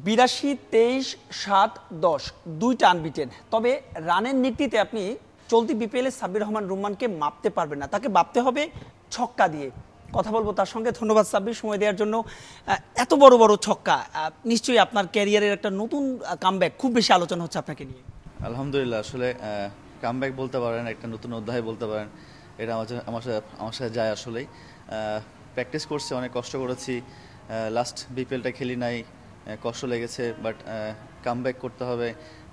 82, 23, 7, 10 দুইটা আনবিটেন। তবে রানের নীতিতে আপনি চলতি বিপিএলে সাব্বির রহমান রুম্মানকে মাপতে পারবেন না, তাকে মাপতে হবে ছক্কা দিয়ে। কথা বলবো তার সঙ্গে। ধন্যবাদ সাব্বির সময় দেওয়ার জন্য। এত বড় বড় ছক্কা, নিশ্চয়ই আপনার ক্যারিয়ারের একটা নতুন কামব্যাক, খুব বেশি আলোচনা হচ্ছে আপনাকে নিয়ে। আলহামদুলিল্লাহ, আসলে কামব্যাক বলতে পারেন, একটা নতুন অধ্যায় বলতে পারেন। এটা আমার সাথে যায়। আসলেই প্র্যাকটিস করছি, অনেক কষ্ট করেছি। লাস্ট বিপিএলটা খেলি নাই, কষ্ট লেগেছে, বাট কামব্যাক করতে হবে,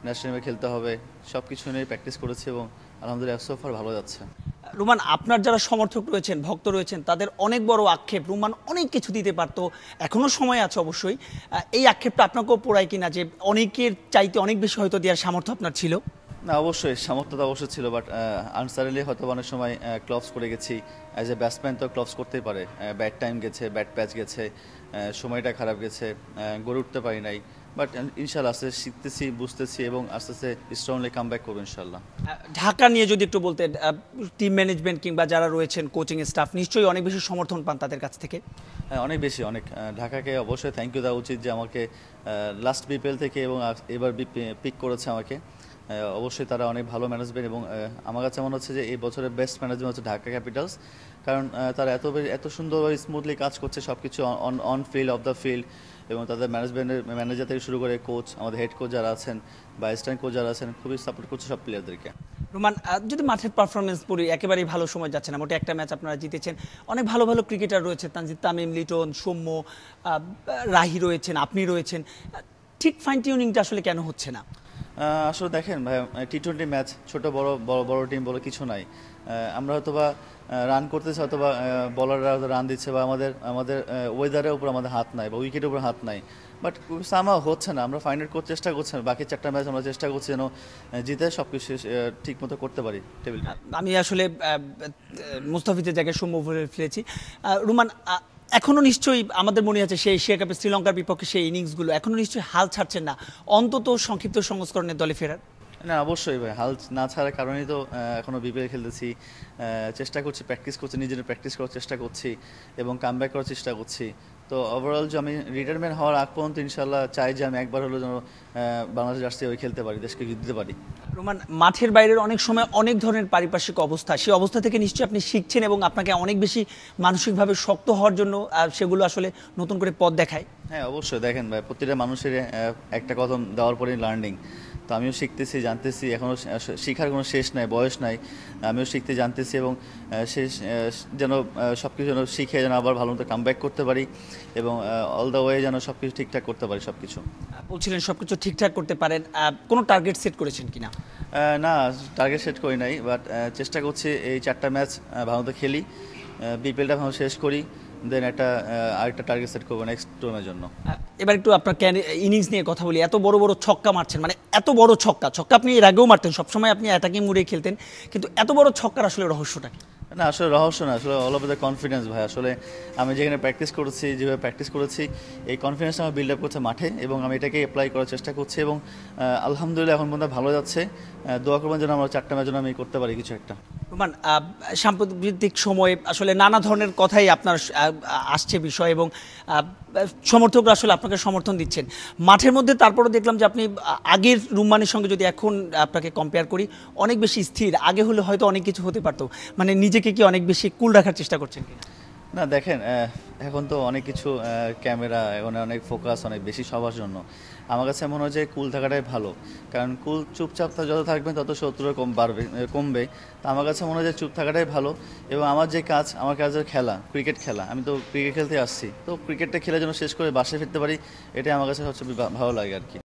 ন্যাশনাল টিমে খেলতে হবে, সব কিছু নিয়ে প্র্যাকটিস করেছি এবং আলহামদুলিল্লাহ সোফার ভালো যাচ্ছে। রুমান, আপনার যারা সমর্থক রয়েছেন, ভক্ত রয়েছেন, তাদের অনেক বড় আক্ষেপ রুমান অনেক কিছু দিতে পারতো, এখনো সময় আছে অবশ্যই। এই আক্ষেপটা আপনাকেও পোড়ায় কিনা যে অনেকের চাইতে অনেক বেশি হয়তো দেওয়ার সামর্থ্য আপনার ছিল? না, অবশ্যই সামর্থ্য তো অবশ্যই ছিল, বাট আনসারেলি হয়তো অনেক সময় ক্লবস করে গেছি। অ্যাজ এ ব্যাটসম্যান তো ক্লবস করতেই পারে, ব্যাড টাইম গেছে, ব্যাড প্যাচ গেছে, সময়টা খারাপ গেছে, গড়ে উঠতে পারি নাই। বাট ইনশাল্লাহ আস্তে শিখতেছি, বুঝতেছি এবং আস্তে আস্তে স্ট্রংলি কাম ব্যাক করবো ইনশাল্লাহ। ঢাকা নিয়ে যদি একটু বলতেন, টিম ম্যানেজমেন্ট কিংবা যারা রয়েছেন কোচিং স্টাফ নিশ্চয়ই অনেক বেশি সমর্থন পান তাদের কাছ থেকে। হ্যাঁ, অনেক বেশি, অনেক। ঢাকাকে অবশ্যই থ্যাংক ইউ দেওয়া উচিত যে আমাকে লাস্ট বিপিএল থেকে এবং এবার পিক করেছে আমাকে। অবশ্যই তারা অনেক ভালো ম্যানেজমেন্ট এবং আমার কাছে মনে হচ্ছে যে এই বছরের বেস্ট ম্যানেজমেন্ট হচ্ছে ঢাকা ক্যাপিটালস। কারণ তারা এত সুন্দরভাবে স্মুথলি কাজ করছে, সব কিছু on field, of the field, এবং তাদের ম্যানেজার থেকে শুরু করে কোচ, আমাদের হেড কোচ যারা আছেন বা অ্যাসিস্ট্যান্ট কোচ যারা আছেন, খুবই সাপোর্ট করছে সব প্লেয়ারদেরকে। রোমান, যদি মাঠের পারফরমেন্স পড়ি, একেবারেই ভালো সময় যাচ্ছে না, মোটে একটা ম্যাচ আপনারা জিতেছেন। অনেক ভালো ভালো ক্রিকেটার রয়েছে, তানজিদ তামিম, লিটন, সৌম্য, রাহি রয়েছেন, আপনি রয়েছেন, ঠিক ফাইন টিউনিংটা আসলে কেন হচ্ছে না? আসলে দেখেন ভাই, টি-20 ম্যাচ, ছোট বড় বড় বড় টিম বলে কিছু নাই। আমরা হয়তো বা রান করতেছি, হয়তো বা বলাররা হয়তো রান দিচ্ছে, বা আমাদের ওয়েদারের উপর আমাদের হাত নাই বা উইকেটের উপর হাত নাই, বাট সামা হচ্ছে না। আমরা ফাইনাল করতে চেষ্টা করছি, বাকি 4টা ম্যাচ আমরা চেষ্টা করছি যেন জিতে সব কিছু ঠিক মতো করতে পারি টেবিল। আমি আসলে মুস্তাফিজের জায়গায় সৌম্য বলে ফেলেছি। রুমান, এখনো নিশ্চয়ই আমাদের মনে আছে সেই এশিয়া কাপে শ্রীলঙ্কার বিপক্ষে সেই ইনিংসগুলো, এখনো নিশ্চয়ই হাল ছাড়ছেন না অন্তত সংক্ষিপ্ত সংস্করণের দলে ফেরার। না, অবশ্যই ভাই, হাল না ছাড়ার কারণেই তো এখনও বিপিএল খেলতেছি, চেষ্টা করছি, প্র্যাকটিস করছি, নিজের প্র্যাকটিস করার চেষ্টা করছি এবং কাম ব্যাক করার চেষ্টা করছি। তো ওভারঅল যে আমি রিটায়ারমেন্ট হওয়ার আগ পর্যন্ত ইনশাল্লাহ চাই যে আমি একবার হলেও যেন বাংলাদেশ জার্সি হয়ে খেলতে পারি, দেশকে জিততে পারি। রোমান, মাঠের বাইরের অনেক সময় অনেক ধরনের পারিপার্শ্বিক অবস্থা, সেই অবস্থা থেকে নিশ্চয়ই আপনি শিখছেন এবং আপনাকে অনেক বেশি মানসিকভাবে শক্ত হওয়ার জন্য সেগুলো আসলে নতুন করে পথ দেখায়। হ্যাঁ, অবশ্যই। দেখেন ভাই, প্রতিটা মানুষের একটা কদম দেওয়ার পরেই লার্নিং। তো আমিও শিখতেছি, জানতেছি, এখনও শেখার কোনো শেষ নাই, বয়স নাই। আমিও শিখতে জানতেছি এবং শেষ যেন সব কিছু যেন শিখে যেন আবার ভালো মতো কাম ব্যাক করতে পারি এবং অল দ্য ওয়ে যেন সব কিছু ঠিকঠাক করতে পারি। সব কিছু বলছিলেন সব কিছু ঠিকঠাক করতে পারেন, কোনো টার্গেট সেট করেছেন কিনা? না, টার্গেট সেট করি নাই, বাট চেষ্টা করছি এই 4টা ম্যাচ ভালো মতো খেলি, বিপিএলটা ভালো শেষ করি, দেন আরেকটা টার্গেট সেট করবো নেক্সট টুর্নামেন্টের জন্য। এবার একটু আপনার ইনিংস নিয়ে কথা বলি। এত বড় বড় ছক্কা মারছেন, মানে এত বড় ছক্কা আপনি এর আগেও মারতেন, সবসময় আপনি অ্যাটাকিং মুডে খেলতেন, কিন্তু এত বড় ছক্কার আসলে রহস্যটা কি? না, আসলে রহস্য না, আসলে অল অফ দ্য কনফিডেন্স ভাই। আসলে আমি যেখানে প্র্যাকটিস করেছি, যেভাবে প্র্যাকটিস করেছি, এই কনফিডেন্সটা আমার বিল্ড আপ করছে মাঠে এবং আমি এটাকে অ্যাপ্লাই করার চেষ্টা করছি এবং আলহামদুলিল্লাহ এখন পর্যন্ত ভালো যাচ্ছে। দোয়া করবেন যেন আমরা 4টা ম্যাচ যেন আমি করতে পারি কিছু একটা। রোমান, সাম্প্রতিক সময়ে আসলে নানা ধরনের কথাই আপনার আসছে বিষয় এবং সমর্থকরা আসলে আপনাকে সমর্থন দিচ্ছেন মাঠের মধ্যে। তারপরে দেখলাম যে আপনি আগের রুম্মানের সঙ্গে যদি এখন আপনাকে কম্পেয়ার করি, অনেক বেশি স্থির। আগে হলে হয়তো অনেক কিছু হতে পারতো, মানে নিজেকে কি অনেক বেশি কুল রাখার চেষ্টা করছেন কি? না, দেখেন, এখন তো অনেক কিছু, ক্যামেরা, এখন অনেক ফোকাস অনেক বেশি সবার জন্য। আমার কাছে মনে হয় যে কুল থাকাটাই ভালো, কারণ চুপচাপ যত থাকবেন তত শত্রুরা কমবে। তো আমার কাছে মনে হয় যে চুপ থাকাটাই ভালো এবং আমার যে কাজ, আমার কাজের খেলা, ক্রিকেট খেলা, আমি তো ক্রিকেট খেলতে আসছি, তো ক্রিকেটটা খেলে যেন শেষ করে বাসায় ফিরতে পারি, এটাই আমার কাছে সবচেয়ে ভালো লাগে আর কি।